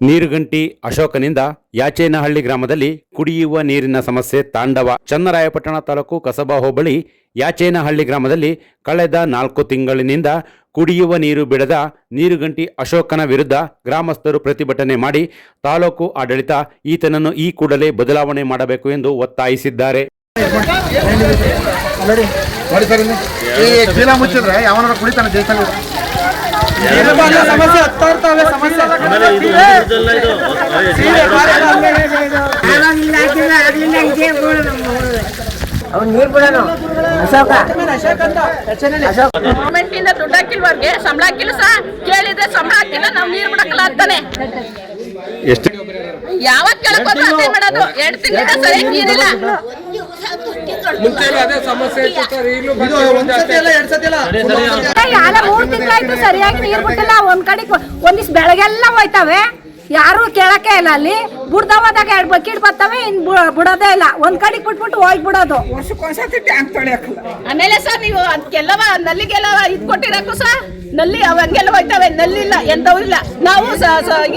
ನೀರುಗಂಟಿ ಅಶೋಕನಿಂದ ಯಾಚೇನಹಳ್ಳಿ ಗ್ರಾಮದಲ್ಲಿ ಕುಡಿಯುವ ನೀರಿನ ಸಮಸ್ಯೆ ತಾಂಡವ. ಚನ್ನರಾಯಪಟ್ಟಣ ತಾಲೂಕು ಕಸಬಾ ಹೋಬಳಿ ಯಾಚೇನಹಳ್ಳಿ ಗ್ರಾಮದಲ್ಲಿ ಕಳೆದ 4 ತಿಂಗಳಿನಿಂದ ಕುಡಿಯುವ ನೀರು ಬಿಡದ ನೀರುಗಂಟಿ ಅಶೋಕನ ವಿರುದ್ಧ ಗ್ರಾಮಸ್ಥರು ಪ್ರತಿಭಟನೆ ಮಾಡಿ ತಾಲೂಕು ಆಡಳಿತ ಈತನನ್ನು ಈ ಕೂಡಲೇ ಬದಲಾವಣೆ ಮಾಡಬೇಕು ಎಂದು ಒತ್ತಾಯಿಸಿದ್ದಾರೆ. ಗೌರ್ಮೆಂಟಿಂದ ದುಡ್ಡು ಹಾಕಿಲ್ವರ್ಗೆ ಸಂಬಳ ಹಾಕಿಲ್ಲ ಸರ್, ಕೇಳಿದ್ರೆ ಸಂಬಳ ಹಾಕಿಲ್ಲ, ನಾವು ನೀರು ಬಿಡಕ್ಕಲ್ಲ ಅಂತಾನೆ. ಯಾವಾಗ ಕೇಳಕ್ ಹೋದ್ರೆ ಅದೇ ಮಾಡೋದು. 2 ತಿಂಗಳಿಂದ ಸರಿಯಾಗಿ ನೀರಿಲ್ಲ. ಯಾರ 3 ತಿಂಗಳಾಯ್ತು ಸರಿಯಾಗಿ ನೀರು ಬಿಟ್ಟಿಲ್ಲ. ಒಂದ್ ಕಡೆ ಒಂದಿವ್ಸ ಬೆಳಗ್ಗೆಲ್ಲ ಹೋಯ್ತವೆ, ಯಾರು ಕೇಳಕ್ಕೆ ಇಲ್ಲ. ಅಲ್ಲಿ ಬುಡ್ದವಾದಾಗ 2 ಬಕೆಟ್ ಬರ್ತವೆ, ಇನ್ ಬಿಡೋದೇ ಇಲ್ಲ. ಒಂದ್ ಕಡೆ ಬಿಟ್ಬಿಟ್ಟು ಹೋಗ್ಬಿಡೋದು. ಆಮೇಲೆ ಸರ್ ನೀವು ಅದಕ್ಕೆಲ್ಲವ ನಲ್ಲಿಗೆಲ್ಲ ಇದ್ ಕೊಟ್ಟಿರಕು ಸರ್, ನಲ್ಲಿ ಅವಂಗೆಲ್ಲ ಹೋಯ್ತವೆ, ನಲ್ಲಿಲ್ಲ ಎಂತವು ಇಲ್ಲ. ನಾವು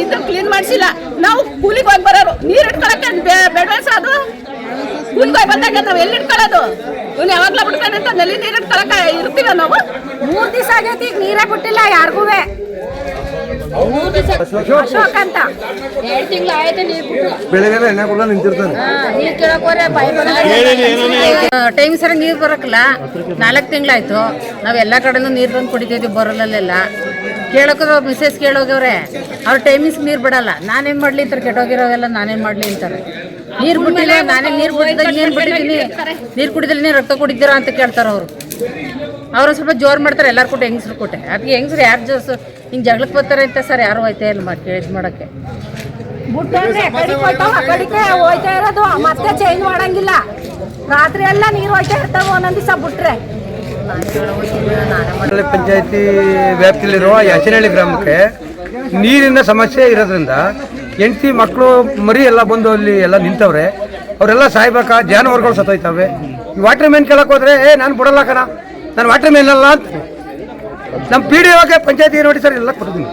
ಇದು ಕ್ಲೀನ್ ಮಾಡ್ಸಿಲ್ಲ. ನಾವು ಕೂಲಿಗೆ ಹೋಗಿ ಬರೋರು, ನೀರ್ ಇಟ್ಕೊಳಕ್ಕೆ ಬೇಡವೇ ಸರ್? ಅದು ಕೂಲಿಗೆ ಹೋಗಿ ಬಂದಾಗ ನಾವ್ ಎಲ್ಲಿ ಇಟ್ಕೊಳ್ಳೋದು? ಇವ್ನು ಯಾವಾಗ್ಲೂ ಬಿಡ್ತಾನೆ ಅಂತ ನಲ್ಲಿ ನೀರ್ ಇಟ್ಕೊಳಕ ಇರ್ತೀವ ನಾವು. 3 ದಿವಸ ಆಗೈತಿ, ಈಗ ನೀರೇ ಬಿಟ್ಟಿಲ್ಲ ಯಾರಿಗೂ. ಅಶೋಕ್ ಅಂತ 2 ತಿಂಗಳು ಆಯ್ತು ನೀರು ಬೆಳಗ್ಗೆ ಎಣ್ಣೆ ಕೂಡ ನಿಂತಿರ್ತಾರೆ. ನೀರ್ ಕೇಳಕ್ ಟೈಮ್ ಸರಿ ನೀರು ಬರಕ್ಕಲ್ಲ. 4 ತಿಂಗಳಾಯ್ತು. ನಾವು ಎಲ್ಲ ಕಡೆನೂ ನೀರು ತಂದು ಕುಡಿತಿದ್ವಿ, ಬರೋಲ್ಲೆಲ್ಲ ಕೇಳೋಕೆ ಮಿಸಸ್ ಕೇಳೋಗವ್ರೆ. ಅವ್ರ ಟೈಮಿಂಗ್ಸ್ ನೀರು ಬಿಡಲ್ಲ. ನಾನೇನು ಮಾಡಲಿ ಅಂತಾರೆ, ಕೆಟ್ಟೋಗಿರೋವೆಲ್ಲ ನಾನೇನು ಮಾಡಲಿ ಅಂತಾರೆ. ನೀರು ಬಿಟ್ಟಿಲ್ಲ, ನಾನೇ ನೀರು ಬಿಟ್ಟಿದ್ದಾಗ ಏನು ಬಿಟ್ಟಿದ್ದೀನಿ, ನೀರು ಕುಡಿದಲ್ಲಿ ರಕ್ತ ಕುಡಿತೀರಾ ಅಂತ ಕೇಳ್ತಾರೆ ಅವರು. ಅವರು ಸ್ವಲ್ಪ ಜೋರು ಮಾಡ್ತಾರೆ, ಎಲ್ಲರೂ ಕೊಟ್ಟು ಹೆಂಗಸ್ರು ಕೊಟ್ಟೆ. ಅದಕ್ಕೆ ಹೆಂಗಸ್ರು ಯಾರು ಹಿಂಗೆ ಜಗಳಕ್ಕೆ ಬರ್ತಾರೆ ಅಂತ ಸರ್ ಯಾರು ಹೋಯ್ತಾ ಇಲ್ಲ ಕೇಳಿದ್ ಮಾಡೋಕ್ಕೆ. ಬಿಟ್ಟಂದ್ರೆ ಕಡಿಕೆ ಹೋಯ್ತಾ ಇರೋದು, ಮತ್ತೆ ಚೇಂಜ್ ಮಾಡಂಗಿಲ್ಲ. ರಾತ್ರಿ ಎಲ್ಲ ನೀರು ಹೋಯ್ತಾ ಇರ್ತಾವೆ ಒಂದೊಂದು ದಿವಸ ಬಿಟ್ರೆ. ಪಂಚಾಯತಿ ವ್ಯಾಪ್ತಿಯಲ್ಲಿರುವ ಯಾಚೇನಹಳ್ಳಿ ಗ್ರಾಮಕ್ಕೆ ನೀರಿನ ಸಮಸ್ಯೆ ಇರೋದ್ರಿಂದ ಹೆಂಡತಿ ಮಕ್ಕಳು ಮರಿ ಎಲ್ಲ ಬಂದು ಅಲ್ಲಿ ಎಲ್ಲ ನಿಂತವ್ರೆ. ಅವರೆಲ್ಲ ಸಾಯ್ಬೇಕಾ, ಜಾನುವಾರುಗಳು ಸತ್ತೋಯ್ತವೆ. ವಾಟರ್ ಮ್ಯಾನ್ ಕೇಳಕ್ಕೆ ಹೋದ್ರೆ ನಾನು ಬಿಡಲ್ಲ ಕಣ, ನಾನು ವಾಟರ್ ಮ್ಯಾನ್ ಅಲ್ಲ ಅಂತ. ನಮ್ಮ PDO ಪಂಚಾಯತಿ ನೋಡಿ ಸರ್ ಎಲ್ಲ ಕೊಟ್ಟಿದ್ದೀನಿ.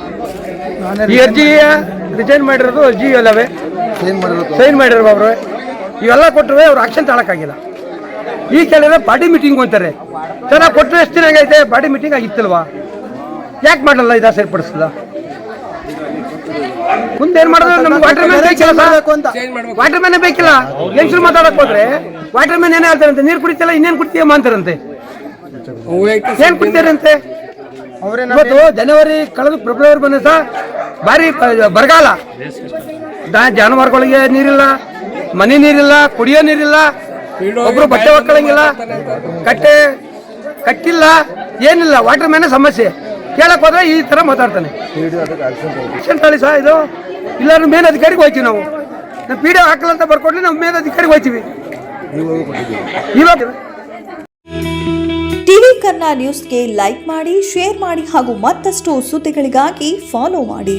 ಈ ಅರ್ಜಿ ರಿಸೈನ್ ಮಾಡಿರೋದು ಅರ್ಜಿ ಎಲ್ಲವೇ ಸೈನ್ ಮಾಡಿರೋ ಅವರು ಇವೆಲ್ಲ ಕೊಟ್ಟರೆ ಅವ್ರು ಆಕ್ಷನ್ ತಗೊಳಕ್ಕಾಗಿಲ್ಲ. ಈ ಕೇಳಿದ್ರೆ ಬಾಡಿ ಮೀಟಿಂಗ್ ಅಂತಾರೆ ಸರ್. ನಾವು ಕೊಟ್ಟರೆ ಎಷ್ಟು ದಿನ ಆಗೈತೆ? ಬಾಡಿ ಮೀಟಿಂಗ್ ಆಗಿತ್ತಲ್ವಾ? ಯಾಕೆ ಮಾಡಲ್ಲ? ಇದಾ ಸರಿಪಡಿಸಲ್ಲ. ಮುಂದೆ ಏನ್ ಮಾಡಿದ್ರೆ ನಮ್ಗೆ ವಾಟರ್ ಮ್ಯಾನ್ ಬೇಕಿಲ್ಲ, ವಾಟರ್ ಮ್ಯಾನ್ ಬೇಕಿಲ್ಲ. ಹೆಂಗಸರು ಮಾತಾಡಕ್ ಹೋದ್ರೆ ವಾಟರ್ ಮ್ಯಾನ್ ಏನೇ ಹೇಳ್ತಾರಂತೆ, ನೀರು ಕುಡಿತಿಲ್ಲ ಇನ್ನೇನು ಕುಡಿತೀಯಮ್ಮ ಅಂತಾರಂತೆ. ಏನ್ ಕುಡಿತಾರಂತೆ? ಇವತ್ತು ಜನವರಿ ಕಳೆದು ಫೆಬ್ರವರಿ ಬಂದ ಸಹ ಭಾರಿ ಬರಗಾಲ. ಜಾನುವಾರುಗಳಿಗೆ ನೀರಿಲ್ಲ, ಮನೆ ನೀರಿಲ್ಲ, ಕುಡಿಯೋ ನೀರಿಲ್ಲ, ಒಬ್ರು ಬಟ್ಟೆ ಒಕ್ಕಳಂಗಿಲ್ಲ, ಕಟ್ಟಿಲ್ಲ, ಏನಿಲ್ಲ. ವಾಟರ್ ಮ್ಯಾನ್ ಸಮಸ್ಯೆ ಕೇಳಕ್ ಹೋದ್ರೆ ಈ ತರ ಮಾತಾಡ್ತಾನೆ. ತಳಿ ಸಹ ಇದು ಇಲ್ಲಾರು ಮೇನ್ ಅಧಿಕಾರಿಗೆ ಹೋಗ್ತೀವಿ ನಾವು. PDO ಹಾಕಲ್ಲ ಅಂತ ಬರ್ಕೊಡ್ಲಿ, ನಾವು ಮೇನ್ ಅಧಿಕಾರಿಗೆ ಹೋಗ್ತೀವಿ. ಇವಾಗ ಟಿವಿ ಕನ್ನಡ ನ್ಯೂಸ್ಗೆ ಲೈಕ್ ಮಾಡಿ, ಶೇರ್ ಮಾಡಿ ಹಾಗೂ ಮತ್ತಷ್ಟು ಸುದ್ದಿಗಳಿಗಾಗಿ ಫಾಲೋ ಮಾಡಿ.